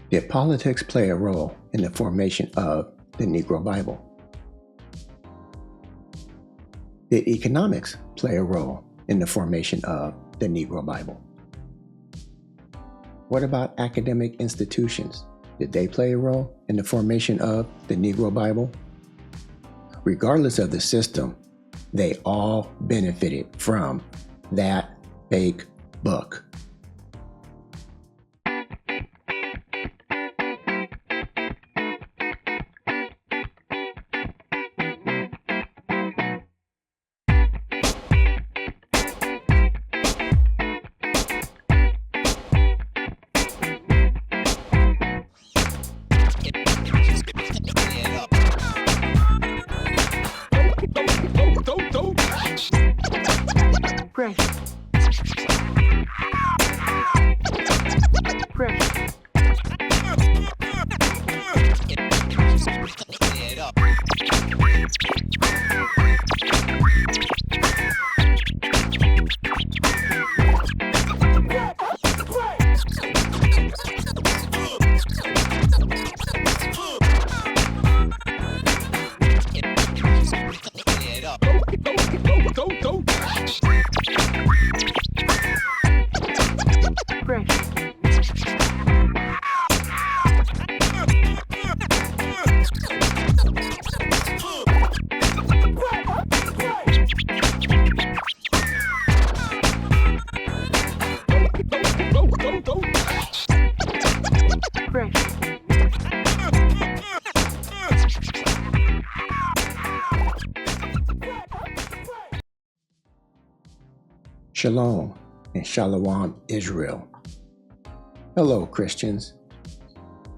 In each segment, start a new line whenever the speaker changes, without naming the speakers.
Did politics play a role in the formation of the Negro Bible? Did economics play a role in the formation of the Negro Bible? What about academic institutions? Did they play a role in the formation of the Negro Bible? Regardless of the system, they all benefited from that fake book. Shalom and Shalom Israel. Hello Christians.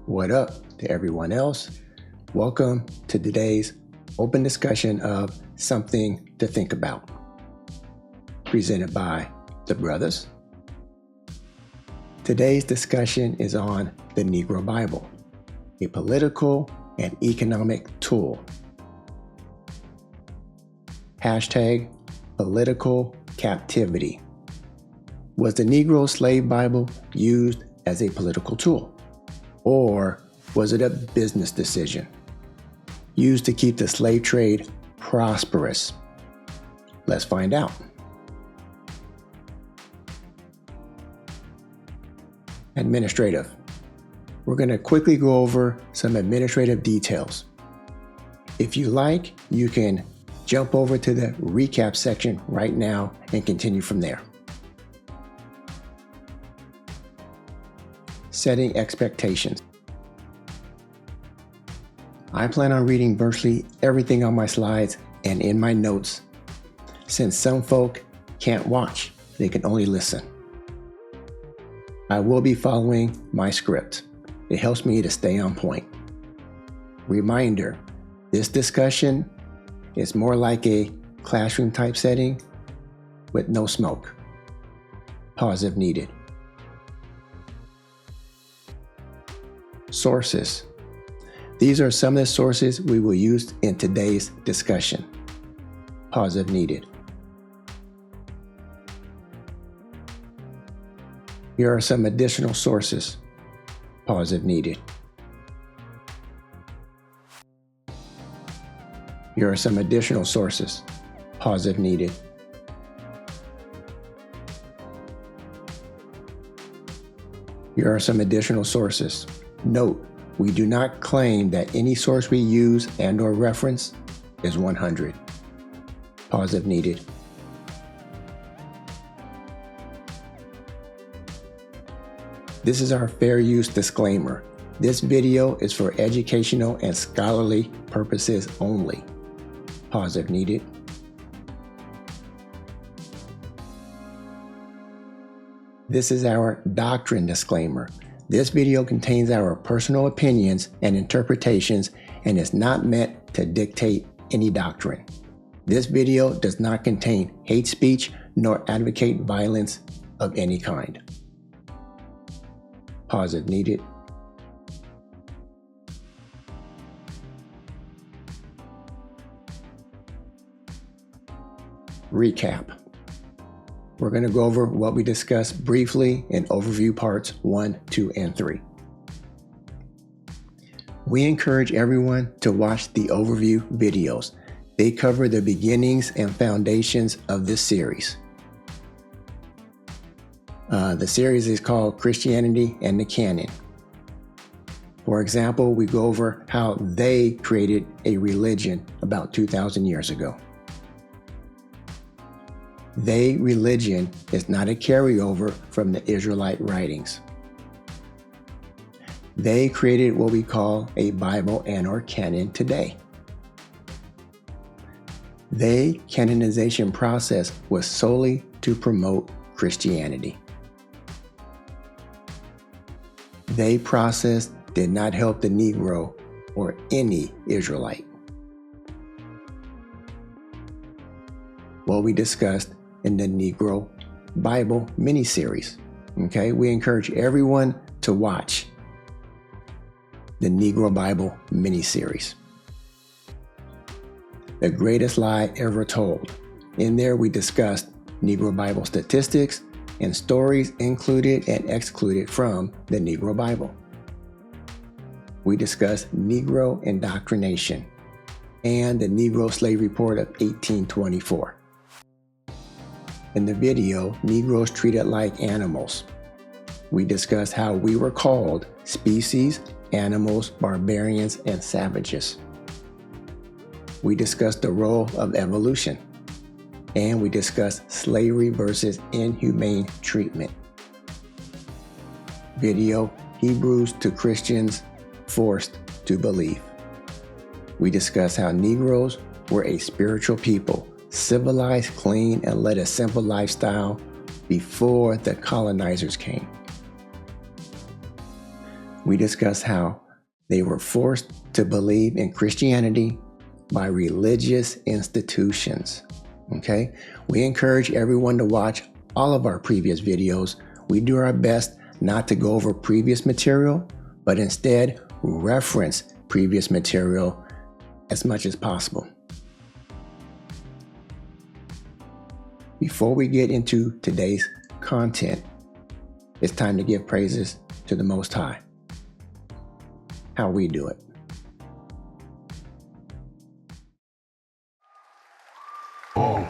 What up to everyone else? Welcome to today's open discussion of Something to Think About, presented by ThaBruthaz. Today's discussion is on the Negro Bible, a political and economic tool. Hashtag political captivity. Was the Negro slave Bible used as a political tool? Or was it a business decision used to keep the slave trade prosperous? Let's find out. Administrative. We're going to quickly go over some administrative details. If you like, you can jump over to the recap section right now and continue from there. Setting expectations. I plan on reading virtually everything on my slides and in my notes. Since some folk can't watch, they can only listen. I will be following my script. It helps me to stay on point. Reminder, this discussion is more like a classroom type setting with no smoke. Pause if needed. Sources. These are some of the sources we will use in today's discussion. Pause if needed. Here are some additional sources. Pause if needed. Here are some additional sources. Pause if needed. Here are some additional sources. Note, we do not claim that any source we use and/or reference is 100. Pause if needed. This is our fair use disclaimer. This video is for educational and scholarly purposes only. Pause if needed. This is our doctrine disclaimer. This video contains our personal opinions and interpretations and is not meant to dictate any doctrine. This video does not contain hate speech nor advocate violence of any kind. Pause if needed. Recap. We're going to go over what we discussed briefly in overview parts 1, 2, and 3. We encourage everyone to watch the overview videos. They cover the beginnings and foundations of this series. The series is called Christianity and the Canon. For example, we go over how they created a religion about 2,000 years ago. They religion is not a carryover from the Israelite writings. They created what we call a Bible and or canon today. Their canonization process was solely to promote Christianity. Their process did not help the Negro or any Israelite. What we discussed in the Negro Bible mini-series. Okay, we encourage everyone to watch the Negro Bible mini-series. The greatest lie ever told. In there we discussed Negro Bible statistics and stories included and excluded from the Negro Bible. We discussed Negro indoctrination and the Negro Slave Report of 1824. In the video, Negroes treated like animals. We discussed how we were called species, animals, barbarians, and savages. We discussed the role of evolution, and we discussed slavery versus inhumane treatment. Video, Hebrews to Christians forced to believe. We discussed how Negroes were a spiritual people, civilized, clean, and led a simple lifestyle before the colonizers came. We discussed how they were forced to believe in Christianity by religious institutions. Okay? We encourage everyone to watch all of our previous videos. We do our best not to go over previous material, but instead reference previous material as much as possible. Before we get into today's content, it's time to give praises to the Most High. How we do it.
All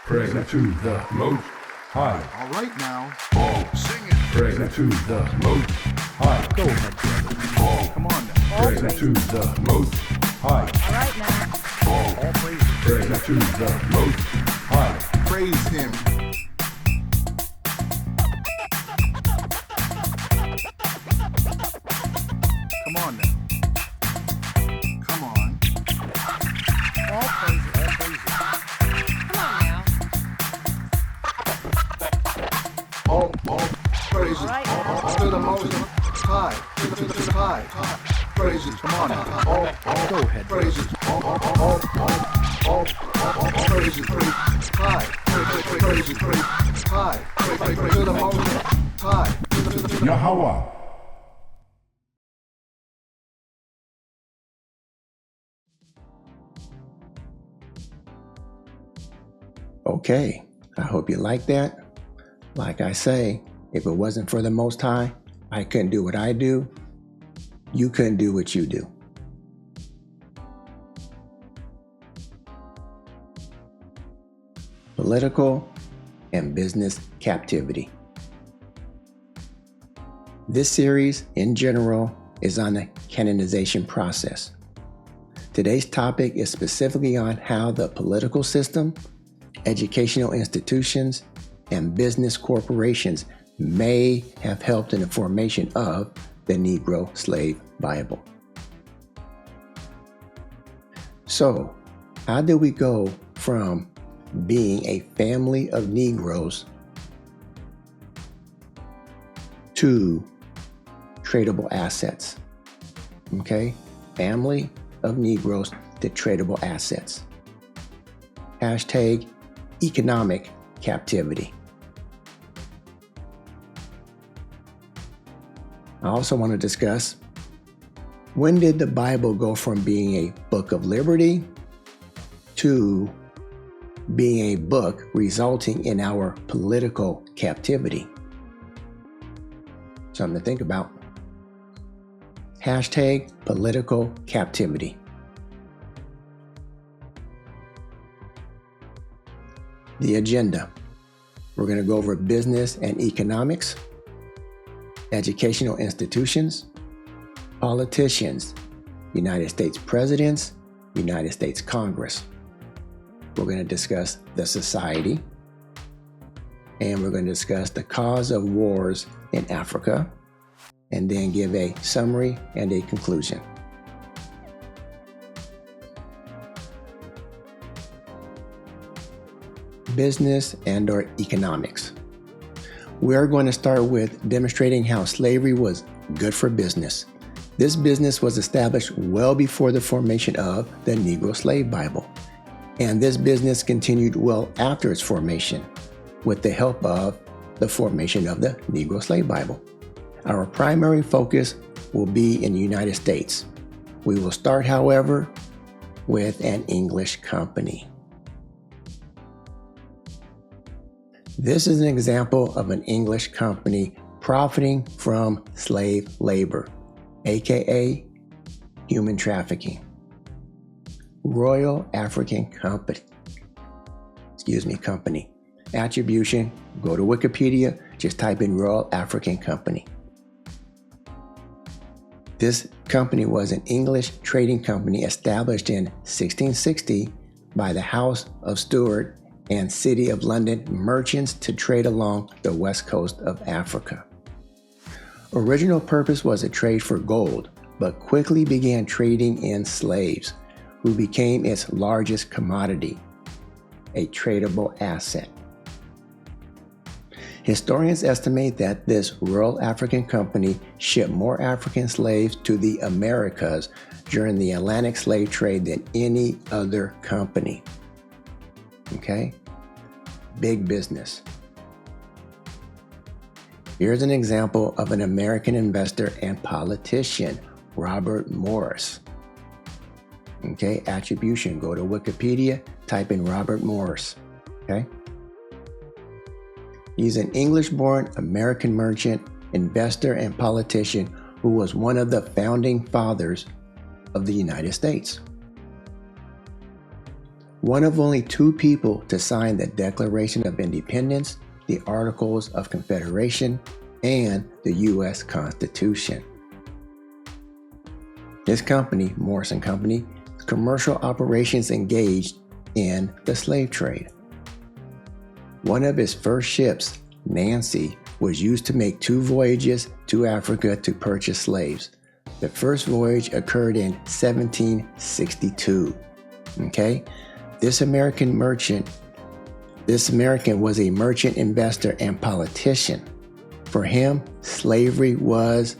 praise to the Most High.
All right now.
All
Sing it.
praise to the Most High.
Go ahead, brother.
All
Come on now.
praise to the Most High.
All right now.
All
praise.
praise to the Most High.
Praise him. Come on now. Come on.
All praises.
All praises.
Come on now.
All praises.
All right now.
To the Most High. To the high. Praises. Come on now. All
Go ahead.
praises. All praises. High. Praises. High. To the Most High.
Yahawah.
Okay, I hope you like that. Like I say, if it wasn't for the Most High, I couldn't do what I do. You couldn't do what you do. Political and business captivity. This series, in general, is on the canonization process. Today's topic is specifically on how the political system, educational institutions, and business corporations may have helped in the formation of the Negro Slave Bible. So, how did we go from being a family of Negroes to tradable assets? Okay, family of Negroes to tradable assets. Hashtag economic captivity. I also want to discuss, when did the Bible go from being a book of liberty to being a book resulting in our political captivity? Something to think about. Hashtag political captivity. The agenda. We're going to go over business and economics, educational institutions, politicians, United States presidents, United States Congress. We're going to discuss the society, and we're going to discuss the cause of wars in Africa, and then give a summary and a conclusion. Business and/or economics. We are going to start with demonstrating how slavery was good for business. This business was established well before the formation of the Negro Slave Bible, and this business continued well after its formation with the help of the formation of the Negro Slave Bible. Our primary focus will be in the United States. We will start, however, with an English company. This is an example of an English company profiting from slave labor, aka human trafficking. Royal African Company. Company. Attribution, go to Wikipedia, just type in Royal African Company. This company was an English trading company established in 1660 by the House of Stuart and City of London merchants to trade along the west coast of Africa. Original purpose was a trade for gold, but quickly began trading in slaves, who became its largest commodity, a tradable asset. Historians estimate that this Royal African Company shipped more African slaves to the Americas during the Atlantic slave trade than any other company. Okay? Big business. Here's an example of an American investor and politician, Robert Morris. Okay, attribution, go to Wikipedia, type in Robert Morris. Okay? He's an English-born American merchant, investor, and politician who was one of the founding fathers of the United States. One of only two people to sign the Declaration of Independence, the Articles of Confederation, and the U.S. Constitution. His company, Morris & Company, commercial operations engaged in the slave trade. One of his first ships, Nancy, was used to make 2 voyages to Africa to purchase slaves. The first voyage occurred in 1762. Okay? This American was a merchant investor and politician. For him, slavery was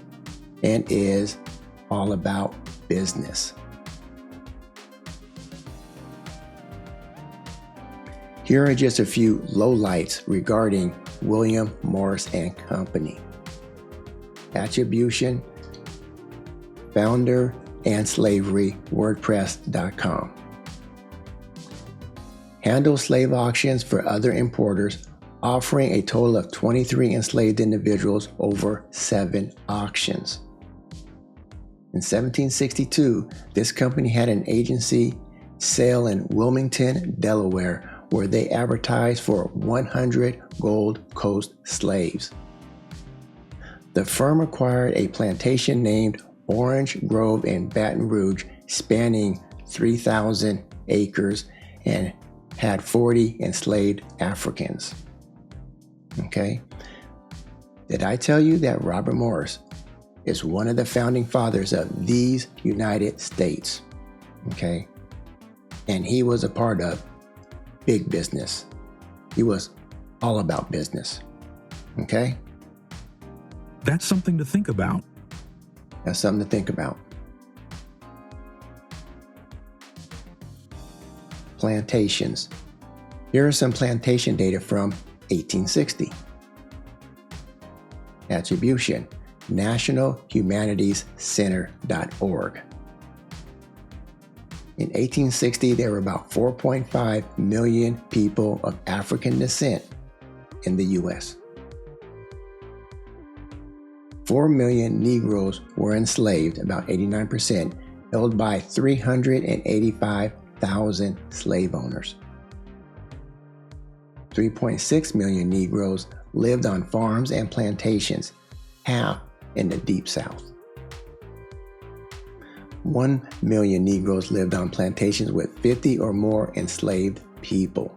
and is all about business. Here are just a few lowlights regarding William Morris & Company. Attribution, founder, and slavery, WordPress.com. Handle slave auctions for other importers, offering a total of 23 enslaved individuals over 7 auctions. In 1762, this company had an agency sale in Wilmington, Delaware, where they advertised for 100 Gold Coast slaves. The firm acquired a plantation named Orange Grove in Baton Rouge, spanning 3,000 acres, and had 40 enslaved Africans. Okay? Did I tell you that Robert Morris is one of the founding fathers of these United States? Okay? And he was a part of big business. He was all about business. Okay?
That's something to think about.
That's something to think about. Plantations. Here are some plantation data from 1860. Attribution, nationalhumanities.center.org. In 1860, there were about 4.5 million people of African descent in the U.S. 4 million Negroes were enslaved, about 89%, held by 385,000 slave owners. 3.6 million Negroes lived on farms and plantations, half in the Deep South. 1 million Negroes lived on plantations with 50 or more enslaved people.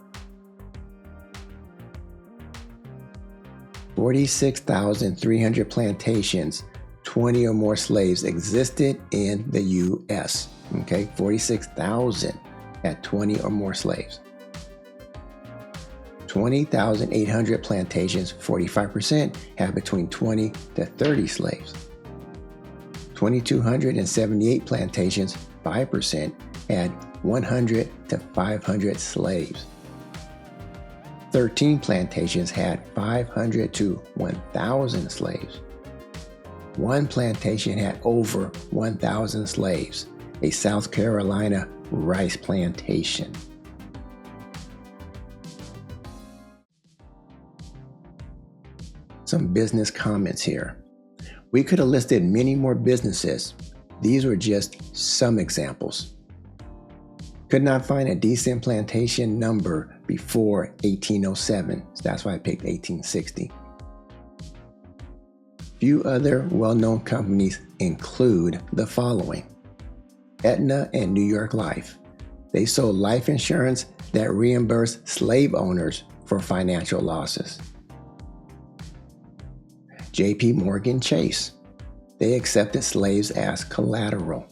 46,300 plantations, 20 or more slaves existed in the U.S. Okay, 46,000 had 20 or more slaves. 20,800 plantations, 45%, had between 20 to 30 slaves. 2,278 plantations, 5%, had 100 to 500 slaves. 13 plantations had 500 to 1,000 slaves. One plantation had over 1,000 slaves, a South Carolina rice plantation. Some business comments here. We could have listed many more businesses. These were just some examples. Could not find a decent plantation number before 1807, so that's why I picked 1860. Few other well-known companies include the following: Aetna and New York Life. They sold life insurance that reimbursed slave owners for financial losses. J.P. Morgan Chase. They accepted slaves as collateral.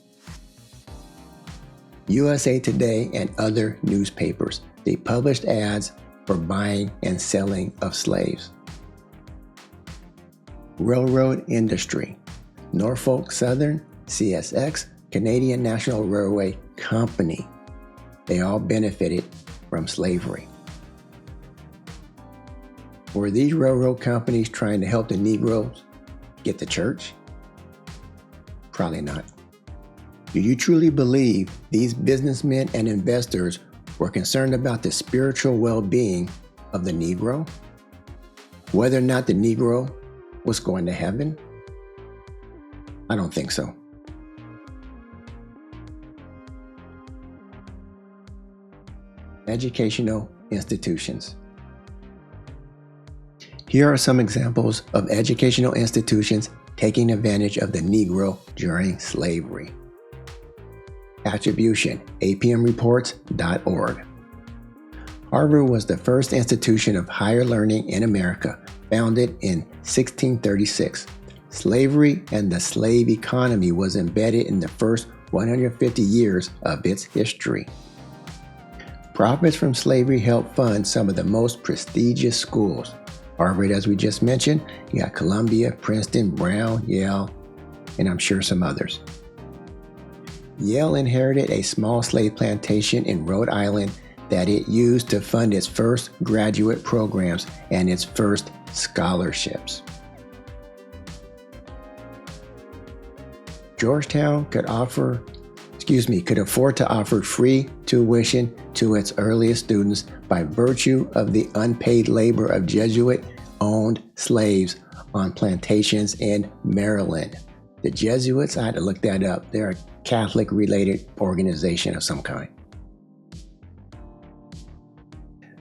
USA Today and other newspapers. They published ads for buying and selling of slaves. Railroad industry. Norfolk Southern, CSX, Canadian National Railway Company. They all benefited from slavery. Were these railroad companies trying to help the Negroes get to church? Probably not. Do you truly believe these businessmen and investors were concerned about the spiritual well-being of the Negro? Whether or not the Negro was going to heaven? I don't think so. Educational institutions. Here are some examples of educational institutions taking advantage of the Negro during slavery. Attribution, apmreports.org. Harvard was the first institution of higher learning in America, founded in 1636. Slavery and the slave economy was embedded in the first 150 years of its history. Profits from slavery helped fund some of the most prestigious schools. Harvard, as we just mentioned, you got Columbia, Princeton, Brown, Yale, and I'm sure some others. Yale inherited a small slave plantation in Rhode Island that it used to fund its first graduate programs and its first scholarships. Georgetown could afford to offer free tuition to its earliest students by virtue of the unpaid labor of Jesuit-owned slaves on plantations in Maryland. The Jesuits, I had to look that up. They're a Catholic-related organization of some kind.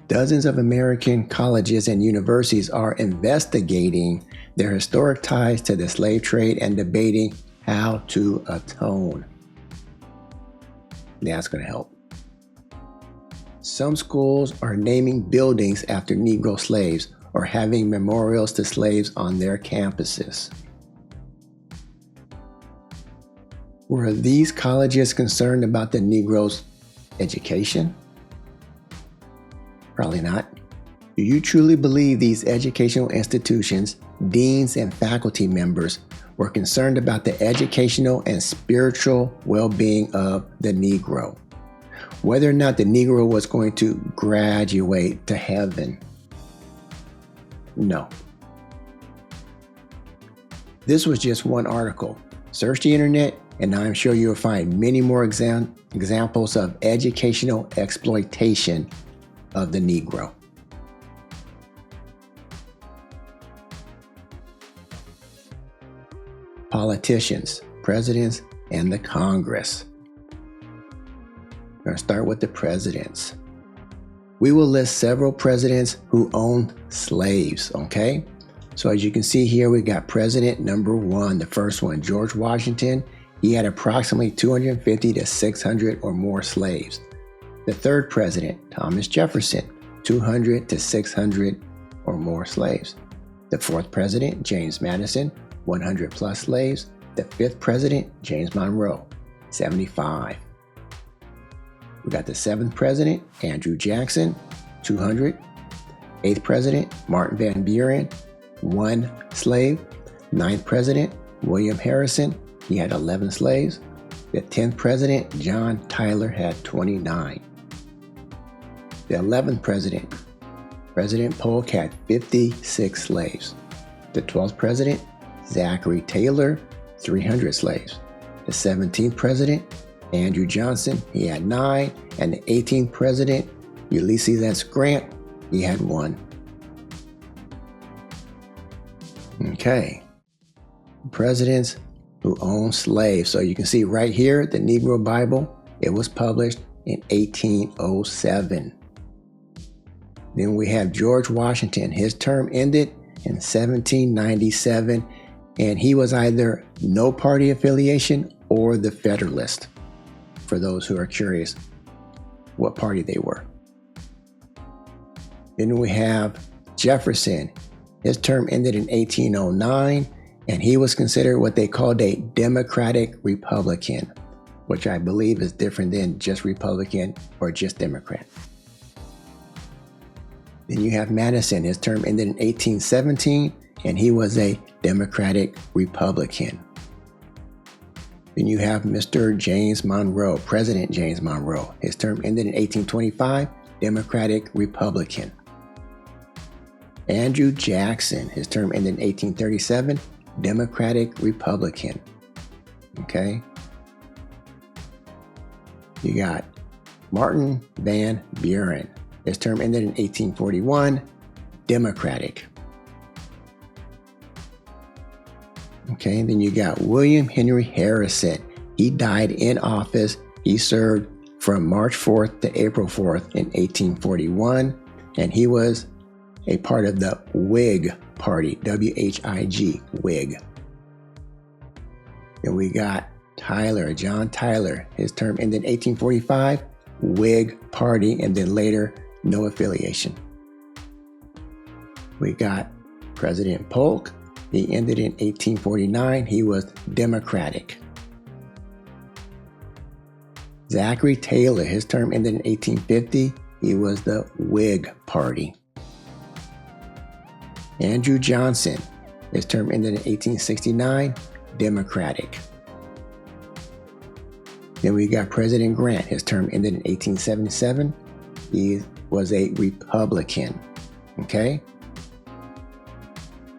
Dozens of American colleges and universities are investigating their historic ties to the slave trade and debating how to atone. That's going to help. Some schools are naming buildings after Negro slaves or having memorials to slaves on their campuses. Were these colleges concerned about the Negroes' education? Probably not. Do you truly believe these educational institutions, deans, and faculty members were concerned about the educational and spiritual well-being of the Negro? Whether or not the Negro was going to graduate to heaven? No. This was just one article. Search the internet, and I'm sure you'll find many more examples of educational exploitation of the Negro. politicians, presidents, and the Congress. We're going to start with the presidents. We will list several presidents who owned slaves, okay? So as you can see here, we got president number 1, the first one, George Washington. He had approximately 250 to 600 or more slaves. The third president, Thomas Jefferson, 200 to 600 or more slaves. The fourth president, James Madison, 100 plus slaves. The fifth president, James Monroe, 75. We got the seventh president, Andrew Jackson, 200. Eighth president, Martin Van Buren, 1 slave. Ninth president, William Harrison, he had 11 slaves. The 10th president, John Tyler, had 29. The 11th president, President Polk, had 56 slaves. The 12th president, Zachary Taylor, 300 slaves. The 17th president, Andrew Johnson, he had 9. And the 18th president, Ulysses S. Grant, he had 1. Okay. Presidents who owned slaves. So you can see right here, the Negro Bible, it was published in 1807. Then we have George Washington. His term ended in 1797, and he was either no party affiliation or the Federalist, for those who are curious what party they were. Then we have Jefferson. His term ended in 1809, and he was considered what they called a Democratic Republican, which I believe is different than just Republican or just Democrat. Then you have Madison. His term ended in 1817, and he was a Democratic Republican. Then you have Mr. James Monroe, President James Monroe. His term ended in 1825, Democratic Republican. Andrew Jackson, his term ended in 1837, Democratic Republican. Okay. You got Martin Van Buren. His term ended in 1841, Democratic. Okay, then you got William Henry Harrison. He died in office. He served from March 4th to April 4th in 1841, and he was a part of the Whig Party, W-H-I-G, Whig. Then we got John Tyler. His term ended in 1845, Whig Party, and then later, no affiliation. We got President Polk. He ended in 1849. He was Democratic. Zachary Taylor. His term ended in 1850. He was the Whig Party. Andrew Johnson. His term ended in 1869. Democratic. Then we got President Grant. His term ended in 1877. He was a Republican. Okay?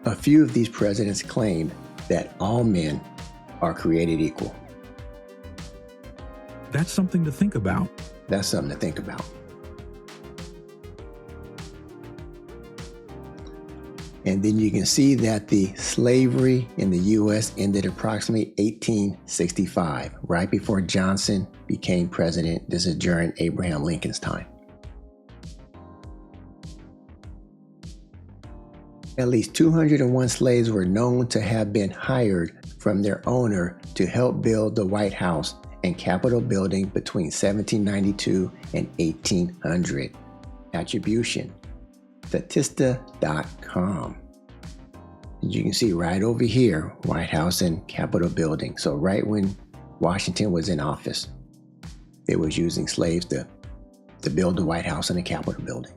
A few of these presidents claimed that all men are created equal.
That's something to think about.
That's something to think about. And then you can see that the slavery in the U.S. ended approximately 1865, right before Johnson became president. This is during Abraham Lincoln's time. At least 201 slaves were known to have been hired from their owner to help build the White House and Capitol building between 1792 and 1800. Attribution, Statista.com. You can see right over here, White House and Capitol building. So right when Washington was in office, they was using slaves to build the White House and the Capitol building.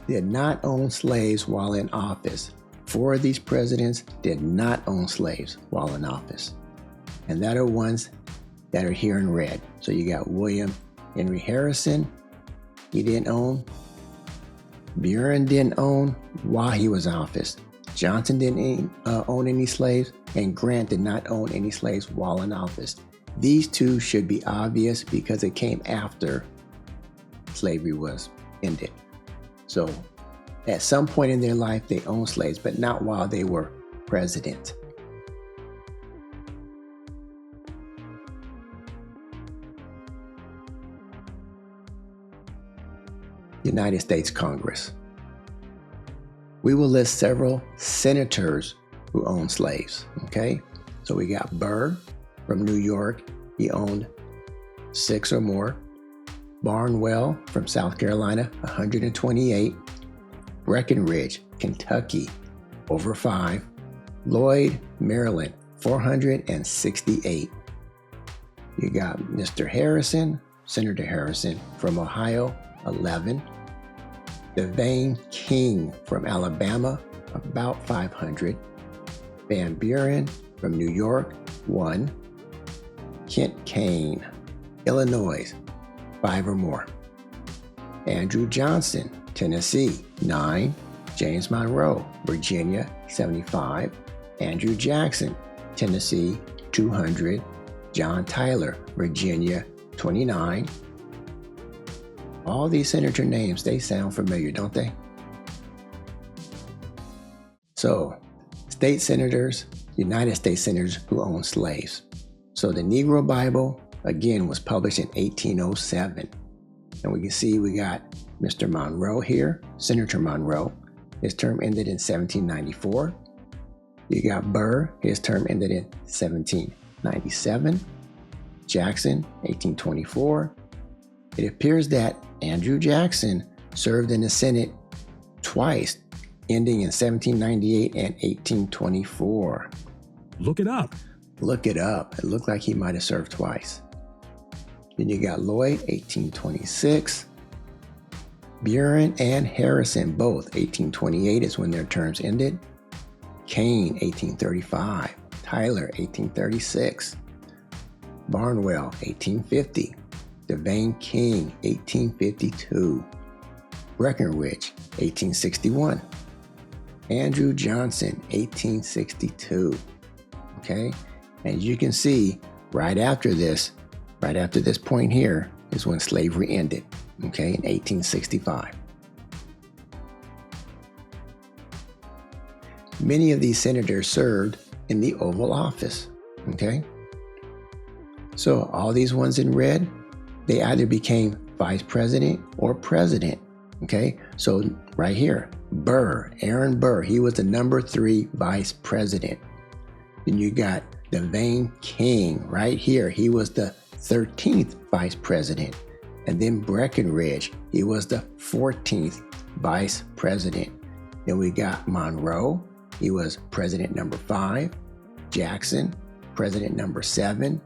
Did not own slaves while in office. 4 of these presidents did not own slaves while in office. And that are ones that are here in red. So you got William Henry Harrison. He didn't own. Buren didn't own while he was in office. Johnson didn't own any slaves. And Grant did not own any slaves while in office. These 2 should be obvious because it came after slavery was ended. So At some point in their life, they owned slaves, but not while they were president. United States Congress. We will list several senators who owned slaves, okay? So we got Burr from New York. He owned 6 or more. Barnwell from South Carolina, 128. Breckinridge, Kentucky, over 5. Lloyd, Maryland, 468. You got Mr. Harrison, Senator Harrison from Ohio, 11. Devane King from Alabama, about 500. Van Buren from New York, 1. Kent Kane, Illinois, 5 or more. Andrew Johnson, Tennessee, 9. James Monroe, Virginia, 75. Andrew Jackson, Tennessee, 200. John Tyler, Virginia, 29. All these senator names, they sound familiar, don't they? So, state senators, United States senators who owned slaves. So the Negro Bible, again, was published in 1807. And we can see we got Mr. Monroe here, Senator Monroe. His term ended in 1794. You got Burr, his term ended in 1797. Jackson, 1824. It appears that Andrew Jackson served in the Senate twice, ending in 1798 and 1824.
Look it up.
Look it up. It looked like he might have served twice. Then you got Lloyd, 1826. Buren and Harrison, both 1828 is when their terms ended. Kane, 1835. Tyler, 1836. Barnwell, 1850. Devane King, 1852. Breckinridge, 1861. Andrew Johnson, 1862. Okay, and you can see right after this point here is when slavery ended, okay, in 1865. Many of these senators served in the Oval Office, okay? So all these ones in red, they either became vice president or president, okay? So right here, Burr, Aaron Burr, he was the number 3 vice president. Then you got Devane King right here. He was the 13th vice president. And then Breckinridge, he was the 14th vice president. Then we got Monroe, he was president number 5. Jackson, president number 7.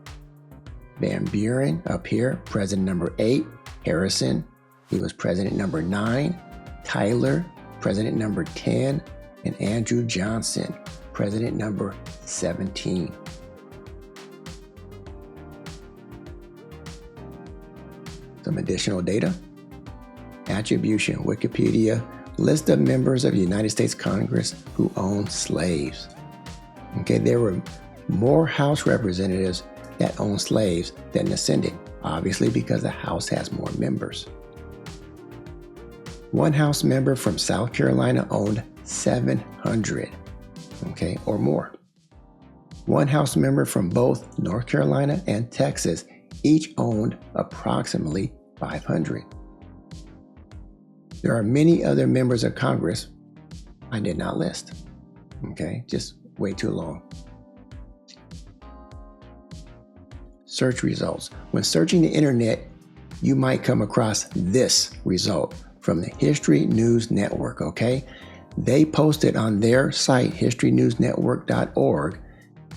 Van Buren up here, president number 8. Harrison, he was president number 9. Tyler, president number 10. And Andrew Johnson, president number 17. Some additional data. Attribution, Wikipedia, list of members of the United States Congress who owned slaves. Okay, there were more House representatives that owned slaves than the Senate, obviously because the House has more members. One House member from South Carolina owned 700, okay, or more. One House member from both North Carolina and Texas each owned approximately 500. There are many other members of Congress I did not list, okay, just way too long. Search results. When searching the internet, you might come across this result from the History News Network, okay? They posted on their site, historynewsnetwork.org,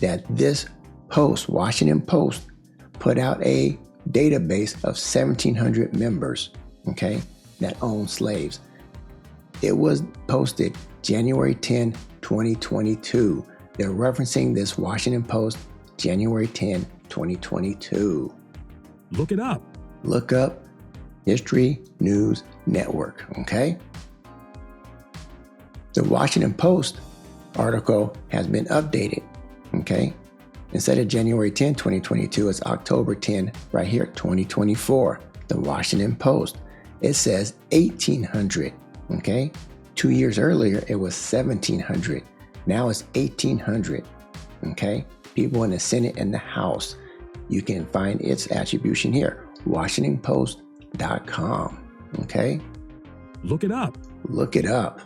that this post, Washington Post, put out a database of 1,700 members, okay, that owned slaves. It was posted January 10, 2022. They're referencing this Washington Post, January 10, 2022.
Look it up.
Look up History News Network, okay? The Washington Post article has been updated, okay? Instead of January 10, 2022, it's October 10, right here, 2024. The Washington Post. It says 1,800, okay? 2 years earlier, it was 1,700. Now it's 1,800. Okay? People in the Senate and the House. You can find its attribution here, WashingtonPost.com. Okay?
Look it up.
Look it up.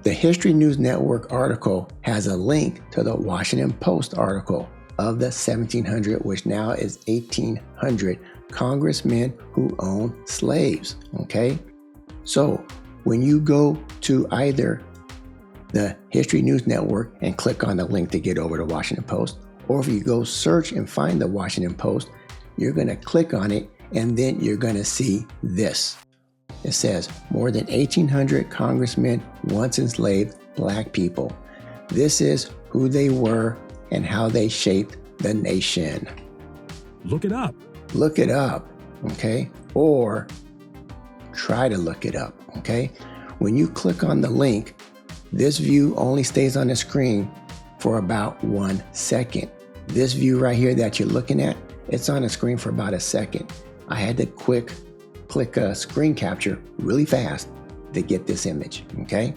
The History News Network article has a link to the Washington Post article of the 1,700, which now is 1,800 congressmen who own slaves. Okay? So when you go to either the History News Network and click on the link to get over to Washington Post, or if you go search and find the Washington Post, you're going to click on it and then you're going to see this. It says more than 1,800 congressmen once enslaved black people. This is who they were and how they shaped the nation.
Look it up.
Look it up, okay? Or try to look it up, okay? When you click on the link, this view only stays on the screen for about 1 second. This view right here that you're looking at, it's on the screen for about a second. I had to click a screen capture really fast to get this image, okay?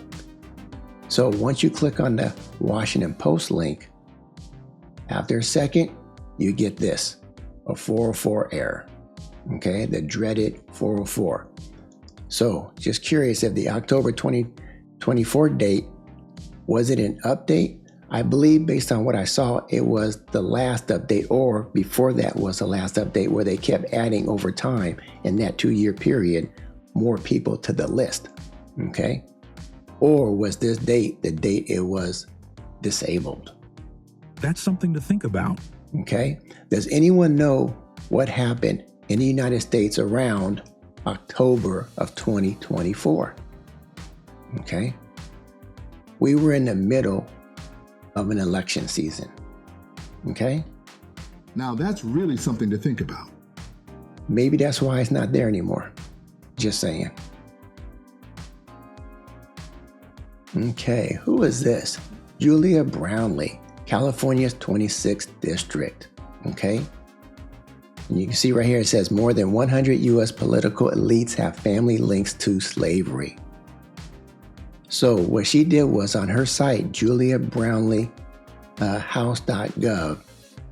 So once you click on the Washington Post link, after a second, you get this, a 404 error, okay? The dreaded 404. So just curious if the October 2024 date, was it an update? I believe based on what I saw, it was the last update, or before that was the last update, where they kept adding over time in that 2-year period, more people to the list, okay? Or was this date the date it was disabled?
That's something to think about.
Okay? Does anyone know what happened in the United States around October of 2024? Okay? We were in the middle of an election season. Okay?
Now that's really something to think about.
Maybe that's why it's not there anymore. Just saying. Okay, who is this? Julia Brownlee, California's 26th district. Okay? And you can see right here it says more than 100 U.S. political elites have family links to slavery. So what she did was on her site, Julia Brownlee house.gov,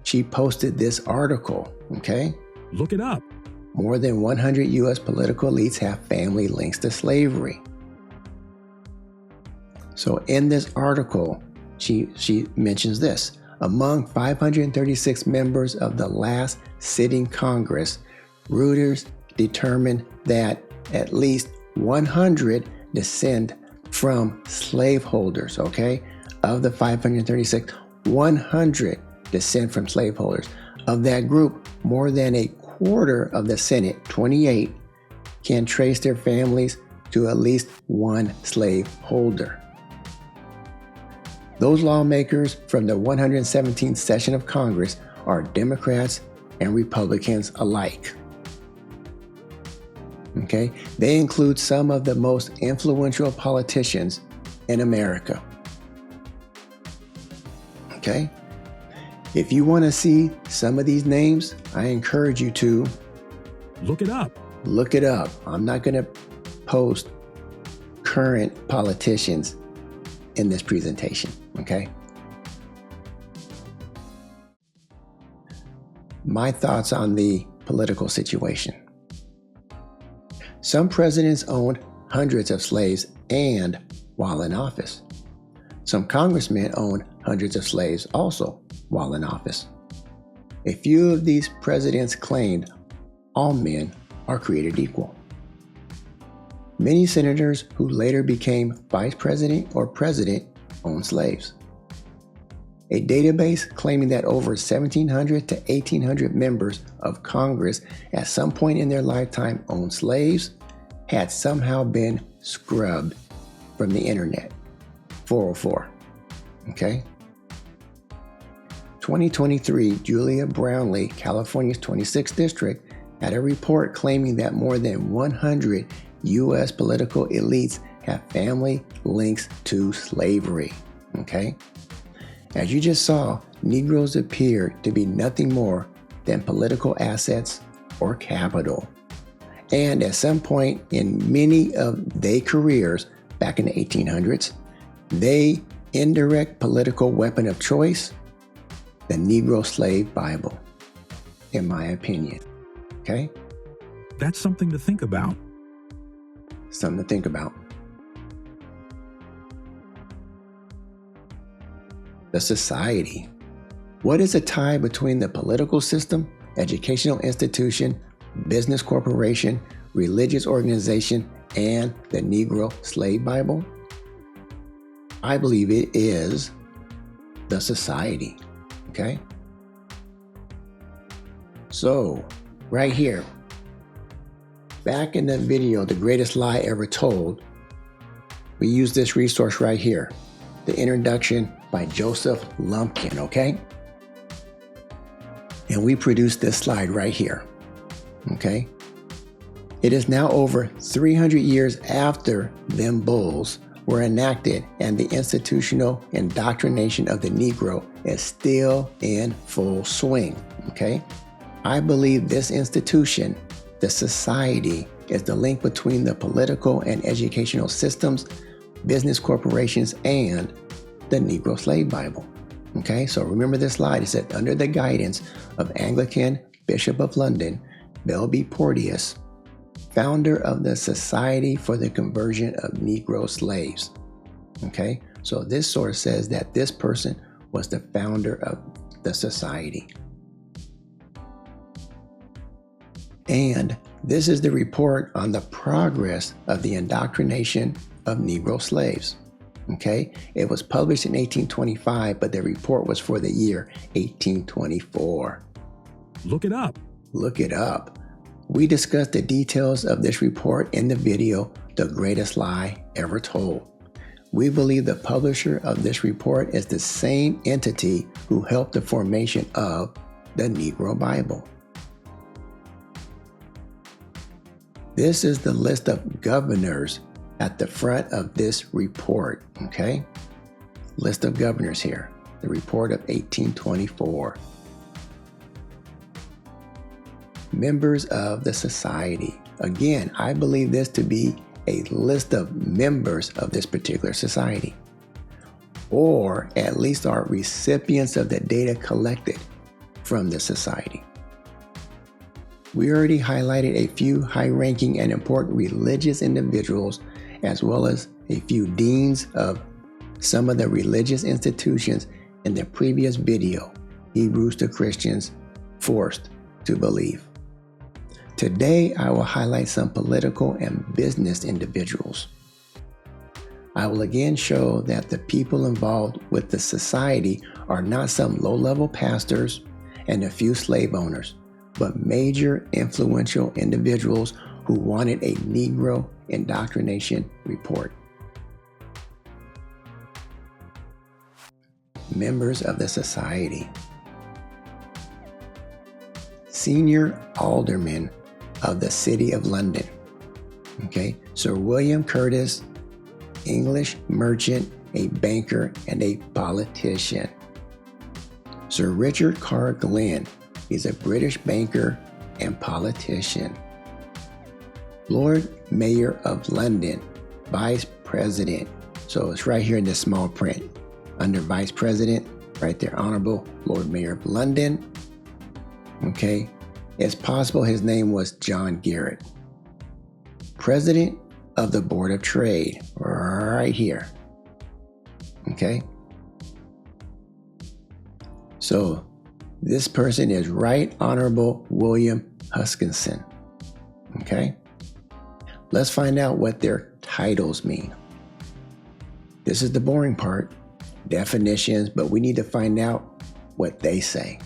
she posted this article, okay?
Look it up.
More than 100 U.S. political elites have family links to slavery. So in this article, she mentions this. Among 536 members of the last sitting Congress, Reuters determined that at least 100 descend from slaveholders, okay? Of the 536, 100 descend from slaveholders. Of that group, more than a quarter of the Senate, 28, can trace their families to at least one slaveholder. Those lawmakers from the 117th session of Congress are Democrats and Republicans alike. Okay? They include some of the most influential politicians in America. Okay? If you want to see some of these names, I encourage you to
Look it up.
look it up. I'm not going to post current politicians in this presentation, okay? My thoughts on the political situation. Some presidents owned hundreds of slaves and while in office. Some congressmen owned hundreds of slaves also while in office. A few of these presidents claimed all men are created equal. Many senators who later became vice president or president owned slaves. A database claiming that over 1,700 to 1,800 members of Congress at some point in their lifetime owned slaves had somehow been scrubbed from the internet. 404. Okay? 2023, Julia Brownlee, California's 26th district, had a report claiming that more than 100 U.S. political elites have family links to slavery. Okay? As you just saw, Negroes appear to be nothing more than political assets or capital. And at some point in many of their careers back in the 1800s, they indirect political weapon of choice, the Negro slave Bible, in my opinion. Okay?
That's something to think about.
Something to think about. The society. What is a tie between the political system, educational institution, business corporation, religious organization, and the Negro slave Bible? I believe it is the society. Okay? So, right here, back in the video, The Greatest Lie Ever Told, we use this resource right here, the introduction by Joseph Lumpkin, okay? And we produced this slide right here, okay? It is now over 300 years after them bulls were enacted, and the institutional indoctrination of the Negro is still in full swing, okay? I believe this institution, the society, is the link between the political and educational systems, business corporations, and the Negro slave Bible. Okay, so remember this slide. It said, under the guidance of Anglican Bishop of London, Bell B. Porteous, founder of the Society for the Conversion of Negro Slaves. Okay, so this source says that this person was the founder of the society. And this is the report on the progress of the indoctrination of Negro slaves. Okay, it was published in 1825, but the report was for the year 1824.
Look it up.
Look it up. We discussed the details of this report in the video, The Greatest Lie Ever Told. We believe the publisher of this report is the same entity who helped the formation of the Negro Bible. This is the list of governors at the front of this report, okay? List of governors here, the report of 1824. Members of the society. Again, I believe this to be a list of members of this particular society, or at least are recipients of the data collected from the society. We already highlighted a few high-ranking and important religious individuals, as well as a few deans of some of the religious institutions in the previous video, Hebrews to Christians Forced to Believe. Today, I will highlight some political and business individuals. I will again show that the people involved with the society are not some low-level pastors and a few slave owners, but major influential individuals who wanted a Negro indoctrination report. Members of the society. Senior alderman of the City of London. Okay, Sir William Curtis, English merchant, a banker, and a politician. Sir Richard Carr Glenn, he's a British banker and politician. Lord Mayor of London, Vice President. So it's right here in this small print. Under Vice President, right there, Honorable Lord Mayor of London. Okay, it's possible his name was John Garrett. President of the Board of Trade, right here. Okay. So this person is Right Honorable William Huskinson. Okay. Let's find out what their titles mean. This is the boring part, definitions, but we need to find out what they say.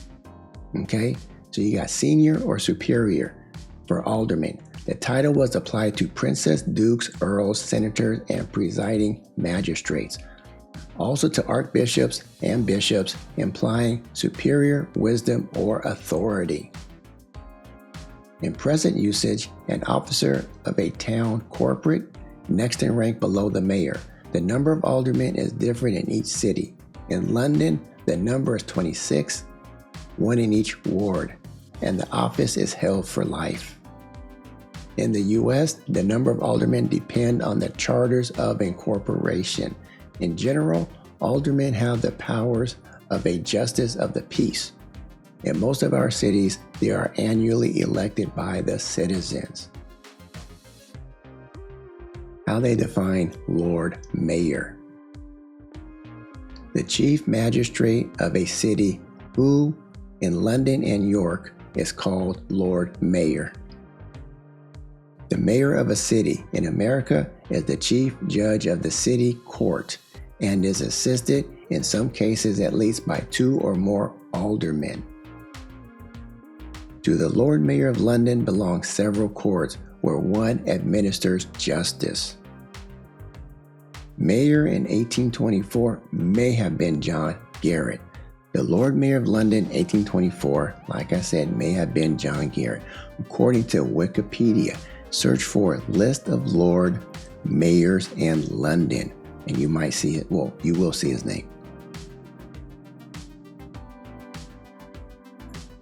Okay. So you got senior or superior for alderman. The title was applied to princess, dukes, earls, senators, and presiding magistrates. Also to archbishops and bishops, implying superior wisdom or authority. In present usage, an officer of a town corporate, next in rank below the mayor. The number of aldermen is different in each city. In London, the number is 26, one in each ward, and the office is held for life. In the U.S., the number of aldermen depend on the charters of incorporation. In general, aldermen have the powers of a justice of the peace. In most of our cities, they are annually elected by the citizens. How they define Lord Mayor. The chief magistrate of a city who, in London and York, is called Lord Mayor. The mayor of a city in America is the chief judge of the city court and is assisted in some cases at least by 2 or more aldermen. To the Lord Mayor of London belong several courts where one administers justice. Mayor in 1824 may have been John Garrett. The Lord Mayor of London 1824, like I said, may have been John Garrett. According to Wikipedia, search for list of Lord Mayors in London, and you might see it. Well, you will see his name.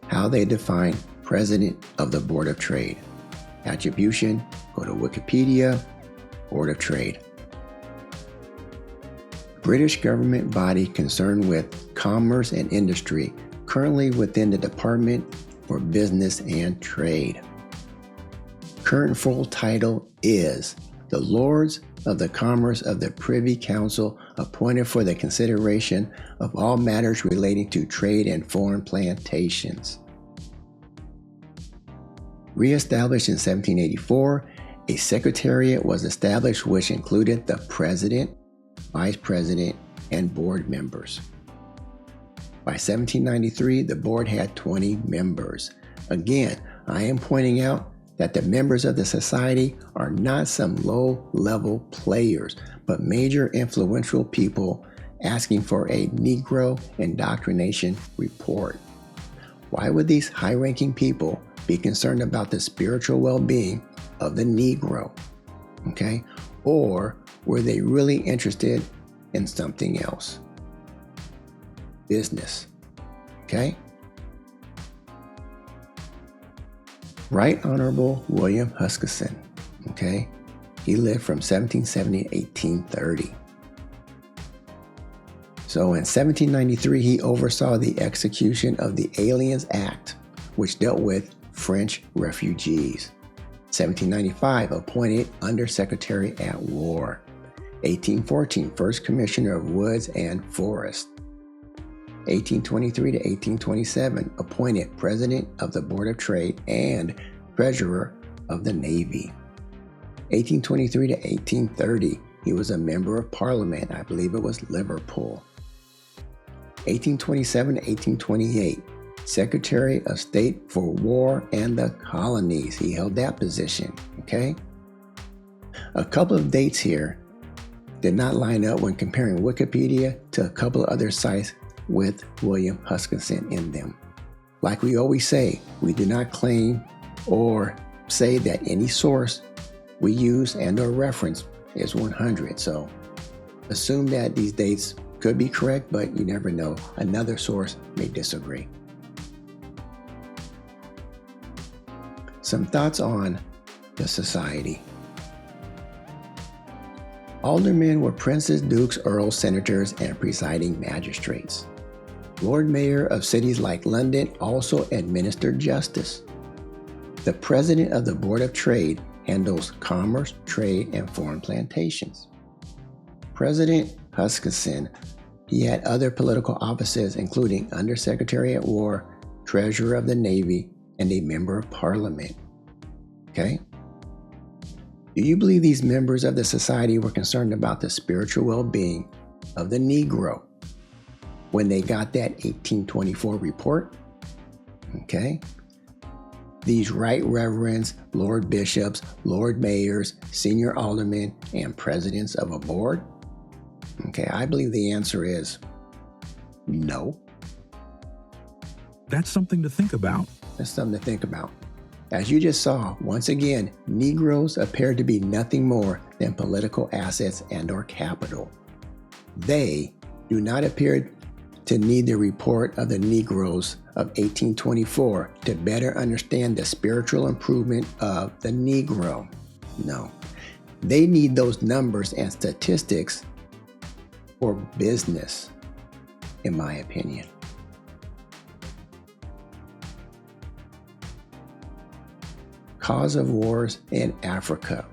How they define President of the Board of Trade. Attribution, go to Wikipedia, Board of Trade. British government body concerned with commerce and industry, currently within the Department for Business and Trade. Current full title is the Lords of the Commerce of the Privy Council, appointed for the consideration of all matters relating to trade and foreign plantations. Re-established in 1784, a secretariat was established which included the president, vice president, and board members. By 1793, the board had 20 members. Again, I am pointing out that the members of the society are not some low-level players, but major influential people asking for a Negro indoctrination report. Why would these high-ranking people be concerned about the spiritual well-being of the Negro? Okay? Or were they really interested in something else? Business. Okay? Right Honorable William Huskisson. Okay? He lived from 1770 to 1830. So in 1793, he oversaw the execution of the Aliens Act, which dealt with French refugees. 1795, appointed Undersecretary at War. 1814, First Commissioner of Woods and Forests. 1823 to 1827, appointed President of the Board of Trade and Treasurer of the Navy. 1823 to 1830, he was a Member of Parliament. I believe it was Liverpool. 1827 to 1828, Secretary of State for War and the Colonies. He held that position, okay? A couple of dates here did not line up when comparing Wikipedia to a couple of other sites with William Huskisson in them. Like we always say, we do not claim or say that any source we use and or reference is 100. So assume that these dates could be correct, but you never know. Another source may disagree. Some thoughts on the society. Aldermen were princes, dukes, earls, senators, and presiding magistrates. Lord Mayor of cities like London also administered justice. The president of the Board of Trade handles commerce, trade, and foreign plantations. President Huskisson, he had other political offices including Undersecretary at War, Treasurer of the Navy, and a Member of Parliament. Okay? Do you believe these members of the society were concerned about the spiritual well-being of the Negro when they got that 1824 report? Okay? These right reverends, Lord Bishops, Lord Mayors, Senior Aldermen, and Presidents of a board? Okay, I believe the answer is no.
That's something to think about.
That's something to think about. As you just saw, once again, Negroes appear to be nothing more than political assets and or capital. They do not appear to need the report of the Negroes of 1824 to better understand the spiritual improvement of the Negro. No, they need those numbers and statistics for business, in my opinion. Cause of wars in Africa.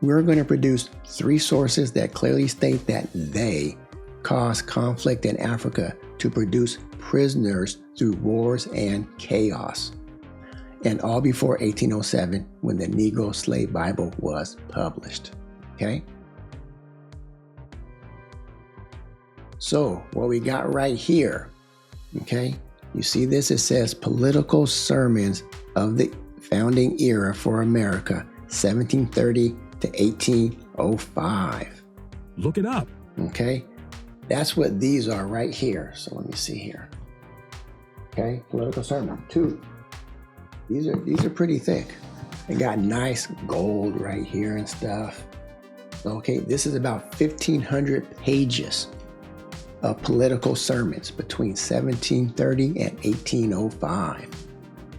We're going to produce 3 sources that clearly state that they caused conflict in Africa to produce prisoners through wars and chaos. And all before 1807, when the Negro Slave Bible was published. Okay? So, what we got right here, okay? You see this? It says Political Sermons of the Founding Era for America, 1730 to 1805.
Look it up.
Okay? That's what these are right here. So let me see here. Okay, political sermon 2. These are pretty thick. They got nice gold right here and stuff. Okay, this is about 1,500 pages of political sermons between 1730 and 1805.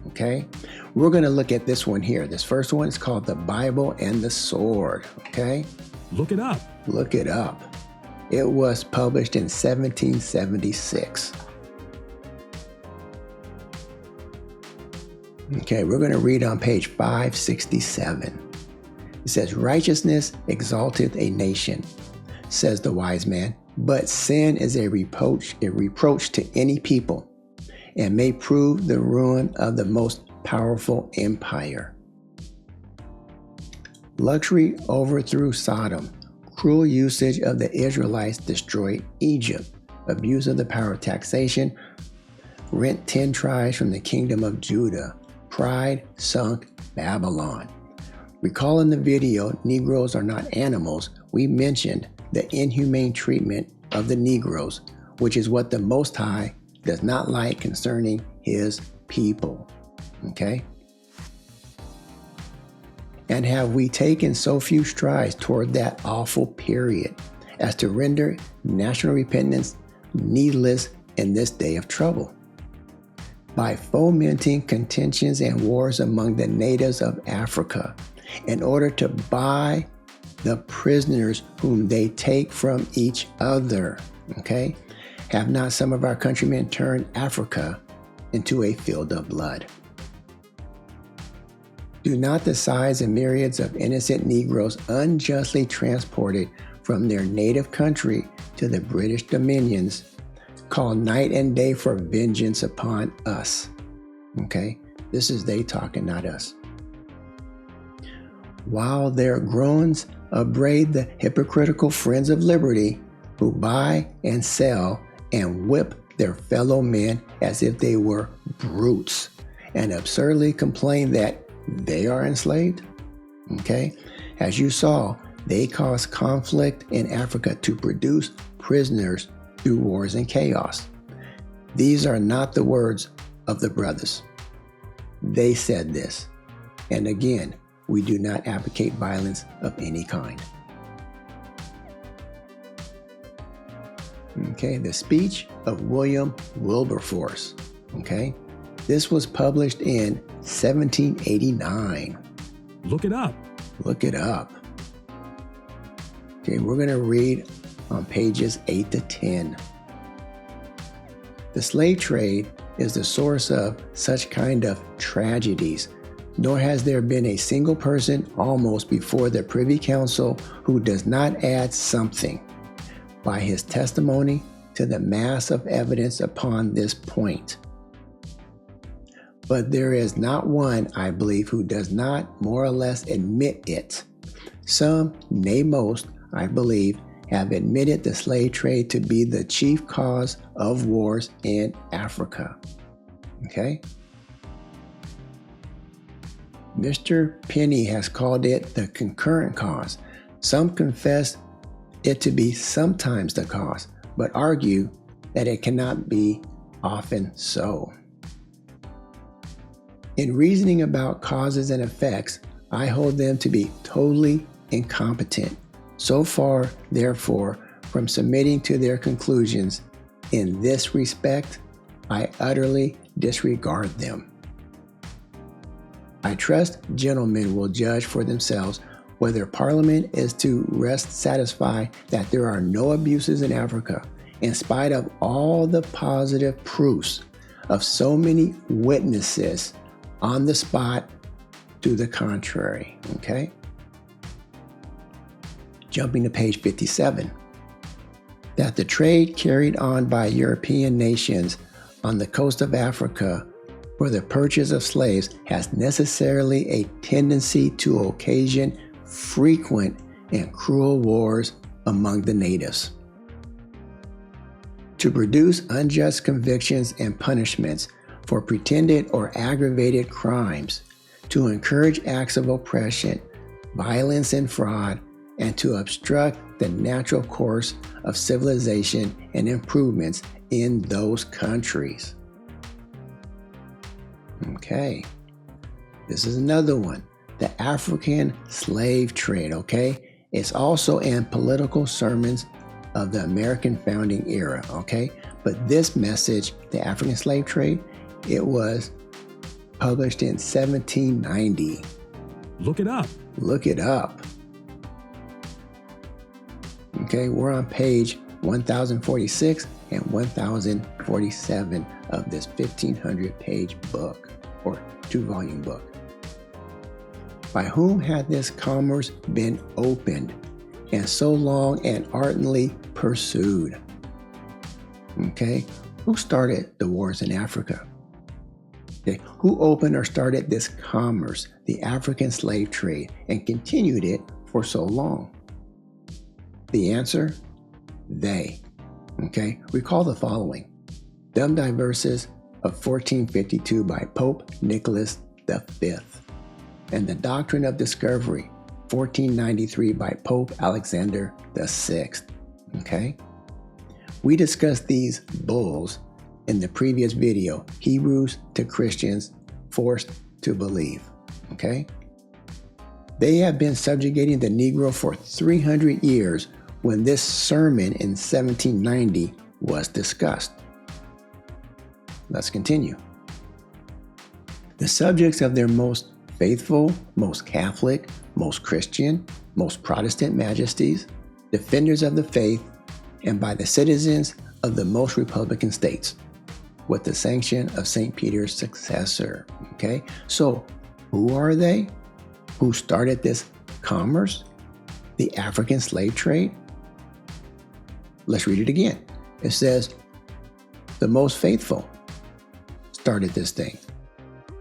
Okay, we're going to look at this one here. This first one is called The Bible and the Sword. Okay,
Look it up.
look it up. It was published in 1776. Okay, we're going to read on page 567. It says, righteousness exalteth a nation, says the wise man, but sin is a reproach to any people, and may prove the ruin of the most powerful empire. Luxury overthrew Sodom. Cruel usage of the Israelites destroyed Egypt. Abuse of the power of taxation rent 10 tribes from the kingdom of Judah. Pride sunk Babylon. Recall in the video, Negroes are not animals, we mentioned the inhumane treatment of the Negroes, which is what the Most High does not like concerning his people. Okay? And have we taken so few strides toward that awful period as to render national repentance needless in this day of trouble? By fomenting contentions and wars among the natives of Africa in order to buy the prisoners whom they take from each other. Okay? Have not some of our countrymen turned Africa into a field of blood? Do not the sighs and myriads of innocent Negroes unjustly transported from their native country to the British dominions call night and day for vengeance upon us? Okay, this is they talking, not us. While their groans upbraid the hypocritical friends of liberty who buy and sell and whip their fellow men as if they were brutes, and absurdly complain that they are enslaved. Okay, as you saw, they caused conflict in Africa to produce prisoners through wars and chaos. These are not the words of the brothers. They said this. And again, we do not advocate violence of any kind. Okay, the speech of William Wilberforce. Okay, this was published in 1789.
Look it up.
Look it up. Okay, we're going to read on pages 8 to 10. The slave trade is the source of such kind of tragedies, nor has there been a single person almost before the Privy Council who does not add something by his testimony to the mass of evidence upon this point. But there is not one, I believe, who does not more or less admit it. Some, nay most, I believe, have admitted the slave trade to be the chief cause of wars in Africa. Okay? Mr. Penny has called it the concurrent cause. Some confess it to be sometimes the cause, but argue that it cannot be often so. In reasoning about causes and effects, I hold them to be totally incompetent. So far, therefore, from submitting to their conclusions, In this respect, I utterly disregard them. I trust gentlemen will judge for themselves whether Parliament is to rest satisfied that there are no abuses in Africa, in spite of all the positive proofs of so many witnesses on the spot to the contrary. Okay? Jumping to page 57. That the trade carried on by European nations on the coast of Africa for the purchase of slaves has necessarily a tendency to occasion frequent and cruel wars among the natives, to produce unjust convictions and punishments for pretended or aggravated crimes, to encourage acts of oppression, violence, and fraud, and to obstruct the natural course of civilization and improvements in those countries. Okay, this is another one. The African slave trade, okay? It's also in political sermons of the American founding era, okay? But this message, the African slave trade, it was published in 1790.
Look it up.
Look it up. Okay, we're on page 1046 and 1047 of this 1500-page book, or 2-volume book. By whom had this commerce been opened and so long and ardently pursued? Okay, who started the wars in Africa? Okay, who opened or started this commerce, the African slave trade, and continued it for so long? The answer, they. Okay, recall the following. ThaBruthaz of 1452 by Pope Nicholas V, and the Doctrine of Discovery, 1493 by Pope Alexander VI. Okay? We discussed these bulls in the previous video, Hebrews to Christians Forced to Believe. Okay? They have been subjugating the Negro for 300 years when this sermon in 1790 was discussed. Let's continue. The subjects of their most faithful, most Catholic, most Christian, most Protestant majesties, defenders of the faith, and by the citizens of the most Republican states, with the sanction of St. Peter's successor. Okay, so who are they? Who started this commerce? The African slave trade? Let's read it again. It says, the most faithful started this thing.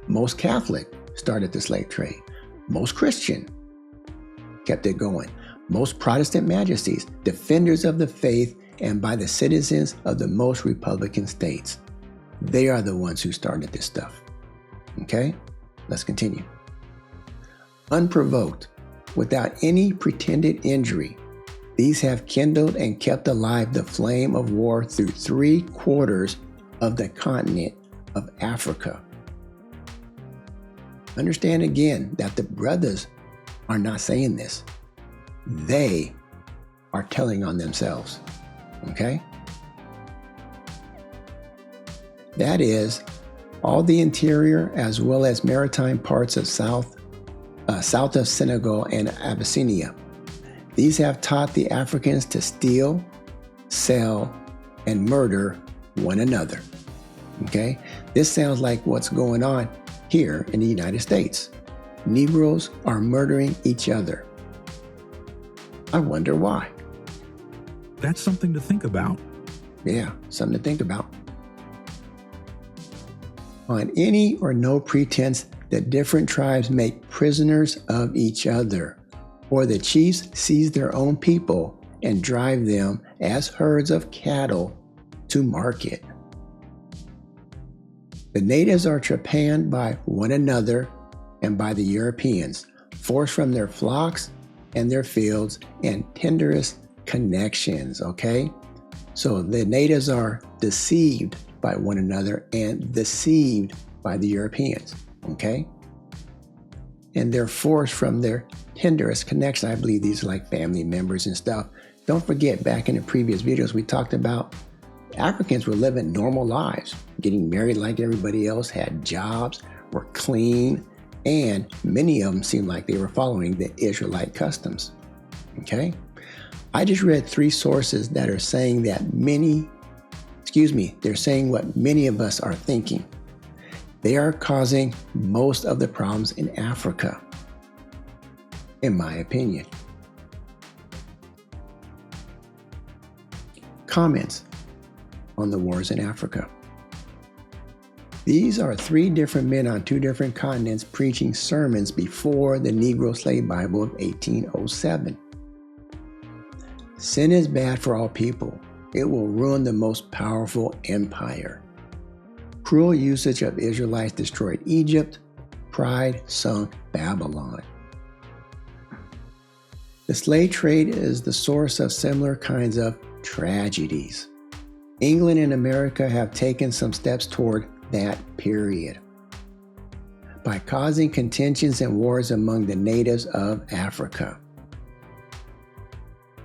Most Catholic started the slave trade. Most Christian kept it going. Most Protestant majesties, defenders of the faith, and by the citizens of the most Republican states. They are the ones who started this stuff. Okay, let's continue. Unprovoked, without any pretended injury, these have kindled and kept alive the flame of war through 3/4 of the continent of Africa. Understand again that the brothers are not saying this. They are telling on themselves. Okay? That is, all the interior as well as maritime parts of south of Senegal and Abyssinia. These have taught the Africans to steal, sell, and murder one another. Okay? This sounds like what's going on here in the United States. Negroes are murdering each other. I wonder why.
That's something to think about.
Yeah, something to think about. On any or no pretense that different tribes make prisoners of each other, or the chiefs seize their own people and drive them as herds of cattle to market. The natives are trepanned by one another and by the Europeans, forced from their flocks and their fields and tenderest connections, okay? So the natives are deceived by one another and deceived by the Europeans, okay? And they're forced from their tenderest connection. I believe these are like family members and stuff. Don't forget, back in the previous videos, we talked about Africans were living normal lives, getting married like everybody else, had jobs, were clean, and many of them seemed like they were following the Israelite customs. Okay? I just read 3 sources that are saying they're saying what many of us are thinking. They are causing most of the problems in Africa, in my opinion. Comments on the wars in Africa. These are 3 different men on 2 different continents preaching sermons before the Negro Slave Bible of 1807. Sin is bad for all people. It will ruin the most powerful empire. Cruel usage of Israelites destroyed Egypt. Pride sunk Babylon. The slave trade is the source of similar kinds of tragedies. England and America have taken some steps toward that period by causing contentions and wars among the natives of Africa.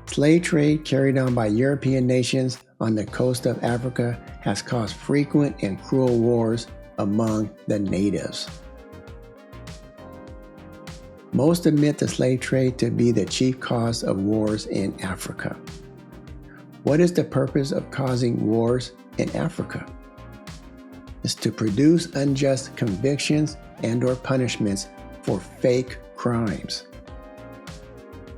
Slave trade carried on by European nations on the coast of Africa has caused frequent and cruel wars among the natives. Most admit the slave trade to be the chief cause of wars in Africa. What is the purpose of causing wars in Africa? It's to produce unjust convictions and/or punishments for fake crimes,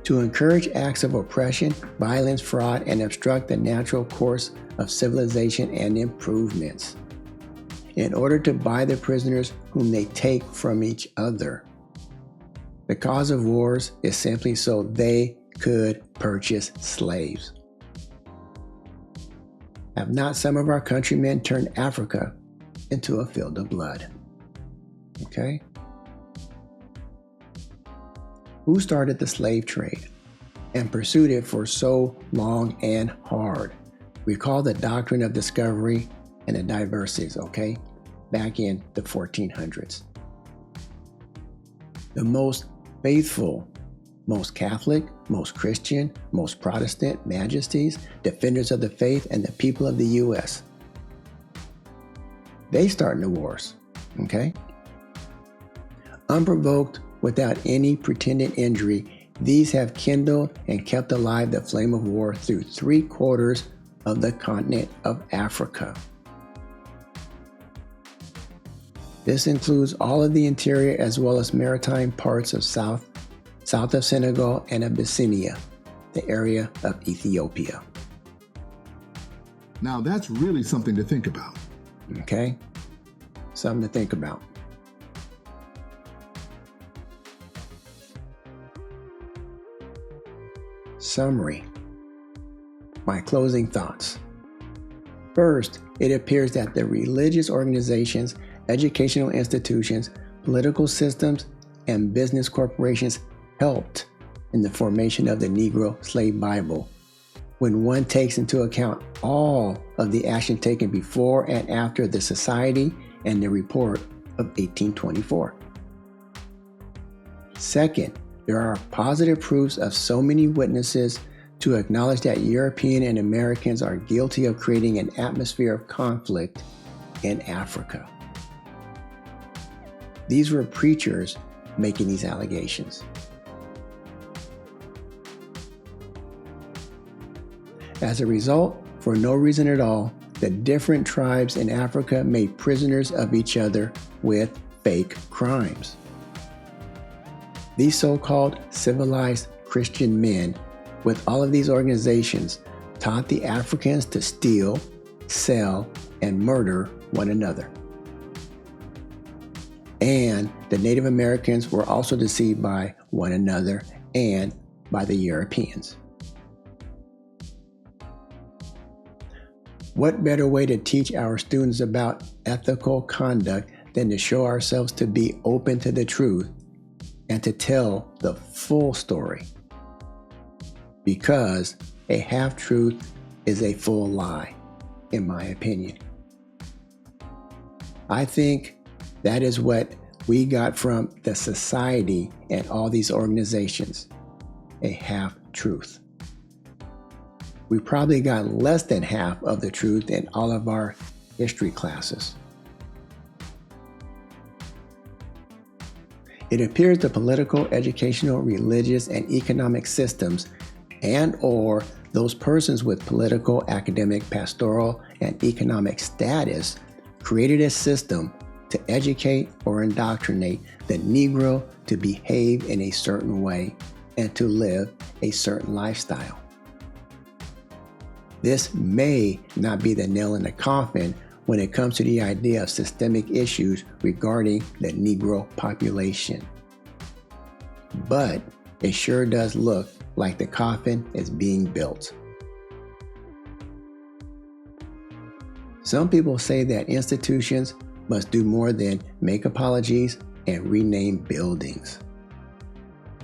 to encourage acts of oppression, violence, fraud, and obstruct the natural course of civilization and improvements, in order to buy the prisoners whom they take from each other. The cause of wars is simply so they could purchase slaves. Have not some of our countrymen turned Africa into a field of blood? Okay? Who started the slave trade and pursued it for so long and hard? Recall the doctrine of discovery and the diversities, okay? Back in the 1400s. The most faithful, most Catholic, most Christian, most Protestant majesties, defenders of the faith, and the people of the U.S. They start the wars, okay? Unprovoked, without any pretended injury, these have kindled and kept alive the flame of war through 3/4 of the continent of Africa. This includes all of the interior as well as maritime parts of south of Senegal and Abyssinia, the area of Ethiopia.
Now that's really something to think about.
Okay? Something to think about. Summary. My closing thoughts. First, it appears that the religious organizations, educational institutions, political systems, and business corporations helped in the formation of the Negro Slave Bible when one takes into account all of the action taken before and after the Society and the Report of 1824. Second, there are positive proofs of so many witnesses to acknowledge that European and Americans are guilty of creating an atmosphere of conflict in Africa. These were preachers making these allegations. As a result, for no reason at all, the different tribes in Africa made prisoners of each other with fake crimes. These so-called civilized Christian men with all of these organizations taught the Africans to steal, sell, and murder one another. And the Native Americans were also deceived by one another and by the Europeans. What better way to teach our students about ethical conduct than to show ourselves to be open to the truth and to tell the full story? Because a half-truth is a full lie, in my opinion. I think that is what we got from the Society and all these organizations, a half-truth. We probably got less than half of the truth in all of our history classes. It appears the political, educational, religious, and economic systems and/or those persons with political, academic, pastoral, and economic status created a system to educate or indoctrinate the Negro to behave in a certain way and to live a certain lifestyle. This may not be the nail in the coffin when it comes to the idea of systemic issues regarding the Negro population, but it sure does look like the coffin is being built. Some people say that institutions must do more than make apologies and rename buildings.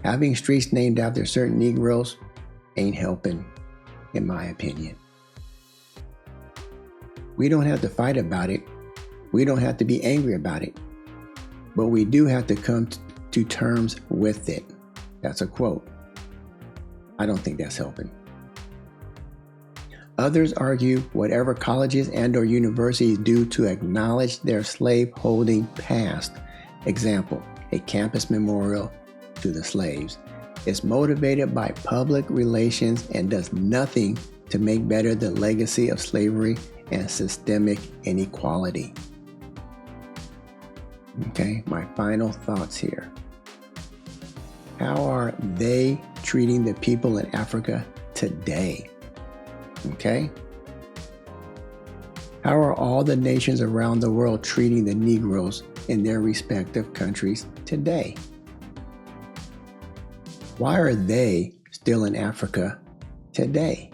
Having streets named after certain Negroes ain't helping, in my opinion. We don't have to fight about it. We don't have to be angry about it. But we do have to come to terms with it. That's a quote. I don't think that's helping. Others argue whatever colleges and/or universities do to acknowledge their slave-holding past, example, a campus memorial to the slaves, is motivated by public relations and does nothing to make better the legacy of slavery and systemic inequality. Okay, my final thoughts here. How are they treating the people in Africa today? Okay? How are all the nations around the world treating the Negroes in their respective countries today? Why are they still in Africa today?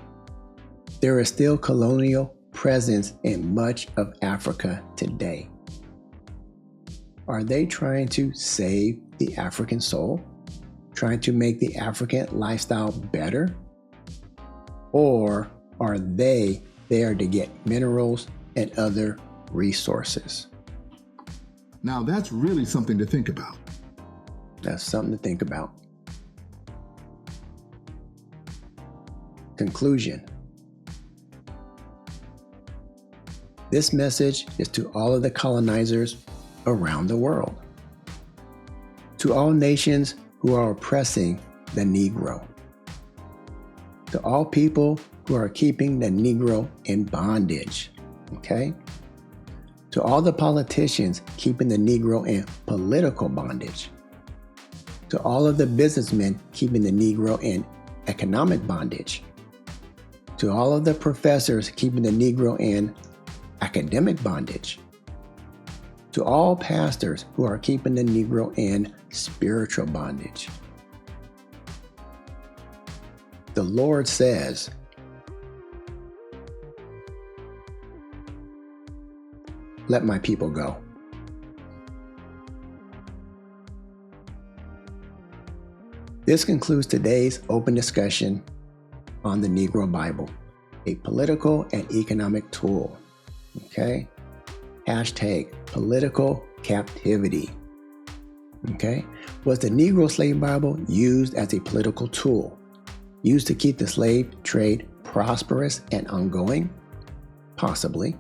There is still colonial presence in much of Africa today. Are they trying to save the African soul? Trying to make the African lifestyle better? Or are they there to get minerals and other resources?
Now that's really something to think about.
That's something to think about. Conclusion. This message is to all of the colonizers around the world. To all nations who are oppressing the Negro. To all people who are keeping the Negro in bondage. Okay? To all the politicians keeping the Negro in political bondage. To all of the businessmen keeping the Negro in economic bondage. To all of the professors keeping the Negro in academic bondage. To all pastors who are keeping the Negro in spiritual bondage. The Lord says, "Let my people go." This concludes today's open discussion on the Negro Bible, a political and economic tool. Okay? Hashtag political captivity. Okay? Was the Negro slave Bible used as a political tool? Used to keep the slave trade prosperous and ongoing? Possibly.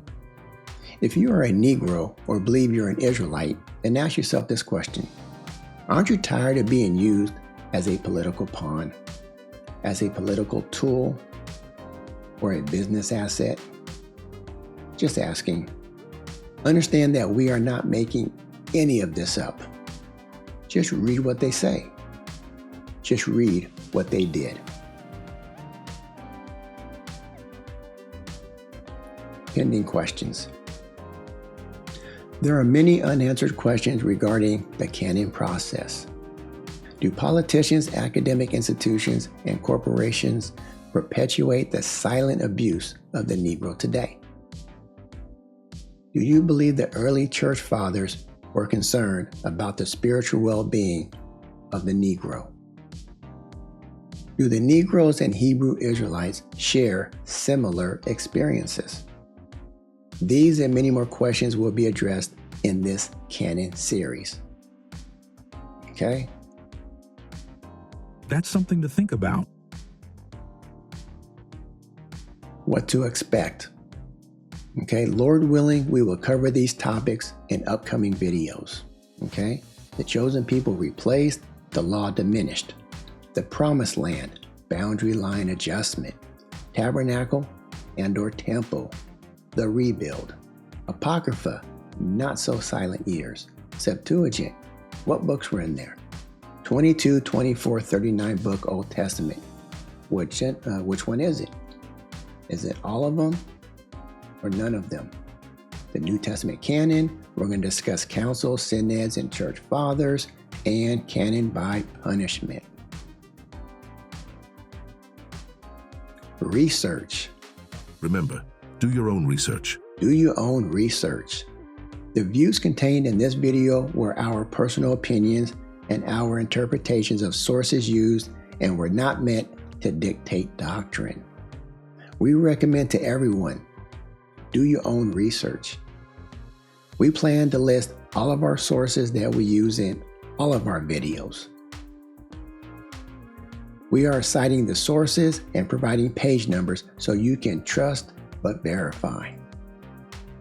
If you are a Negro or believe you're an Israelite, then ask yourself this question. Aren't you tired of being used as a political pawn, as a political tool, or a business asset? Just asking. Understand that we are not making any of this up. Just read what they say. Just read what they did. Pending questions. There are many unanswered questions regarding the canon process. Do politicians, academic institutions, and corporations perpetuate the silent abuse of the Negro today? Do you believe the early church fathers were concerned about the spiritual well-being of the Negro? Do the Negroes and Hebrew Israelites share similar experiences? These and many more questions will be addressed in this canon series. Okay?
That's something to think about.
what to expect. Okay, Lord willing, we will cover these topics in upcoming videos. Okay, the chosen people replaced, the law diminished, the promised land, boundary line adjustment, tabernacle and/or temple, the rebuild, Apocrypha, not so silent years, Septuagint, what books were in there? 22, 24, 39 book Old Testament. Which one is it? Is it all of them or none of them? The New Testament canon, we're going to discuss councils, synods, and church fathers, and canon by punishment. Research.
Remember, do your own research.
Do your own research. The views contained in this video were our personal opinions and our interpretations of sources used and were not meant to dictate doctrine. We recommend to everyone, do your own research. We plan to list all of our sources that we use in all of our videos. We are citing the sources and providing page numbers so you can trust but verify.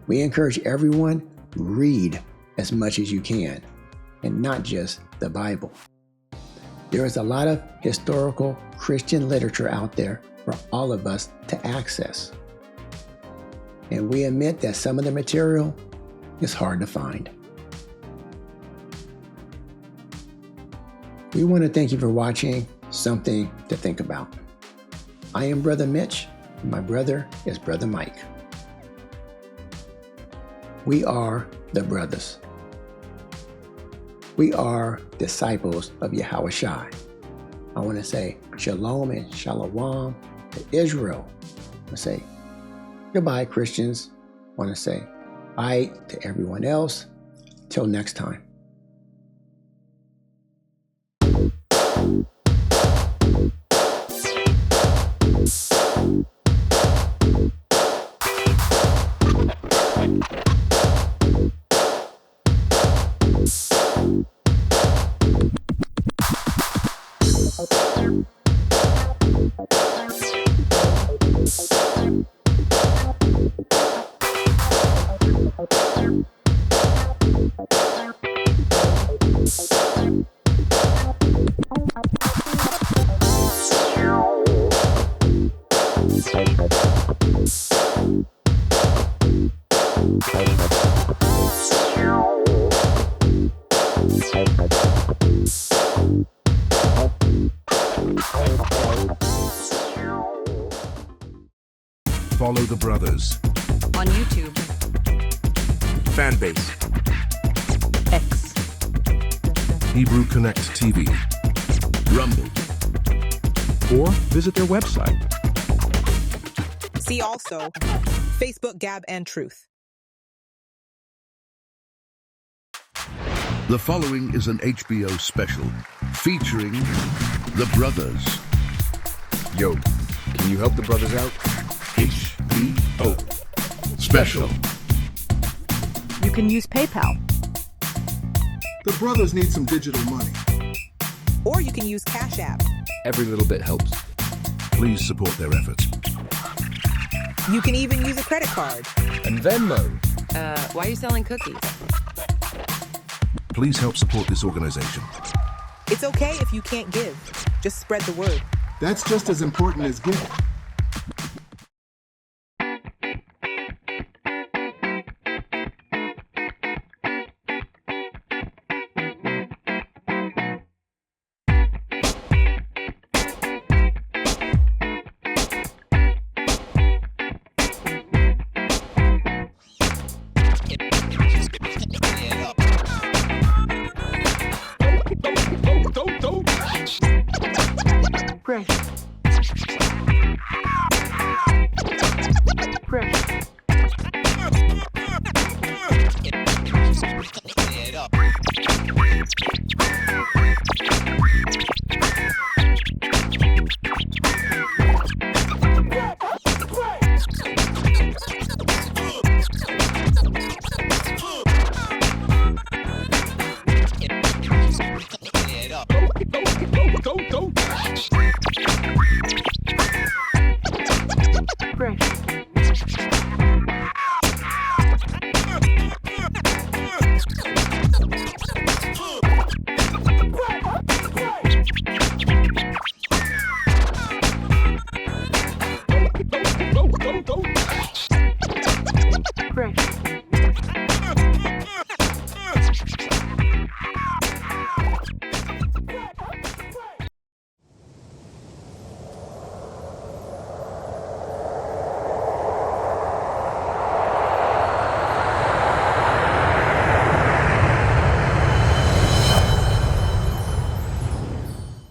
We encourage everyone, read as much as you can, and not just the Bible. There is a lot of historical Christian literature out there for all of us to access. And we admit that some of the material is hard to find. We want to thank you for watching Something to Think About. I am Brother Mitch, and my brother is Brother Mike. We are the brothers. We are disciples of Yahawashi. I want to say shalom and shalom to Israel. I want to say goodbye, Christians. I want to say bye to everyone else. Till next time.
Follow the brothers.
On YouTube,
Fanbase.
X,
Hebrew Connect TV. Rumble.
Or visit their website.
See also Facebook, Gab, and Truth.
The following is an HBO special featuring the brothers.
Yo, can you help the brothers out?
HBO special.
you can use PayPal.
The brothers need some digital money.
Or you can use CashApp.
Every little bit helps.
Please support their efforts.
You can even use a credit card.
And Venmo.
Why are you selling cookies?
Please help support this organization.
It's okay if you can't give. Just spread the word.
That's just as important as giving.
Fresh.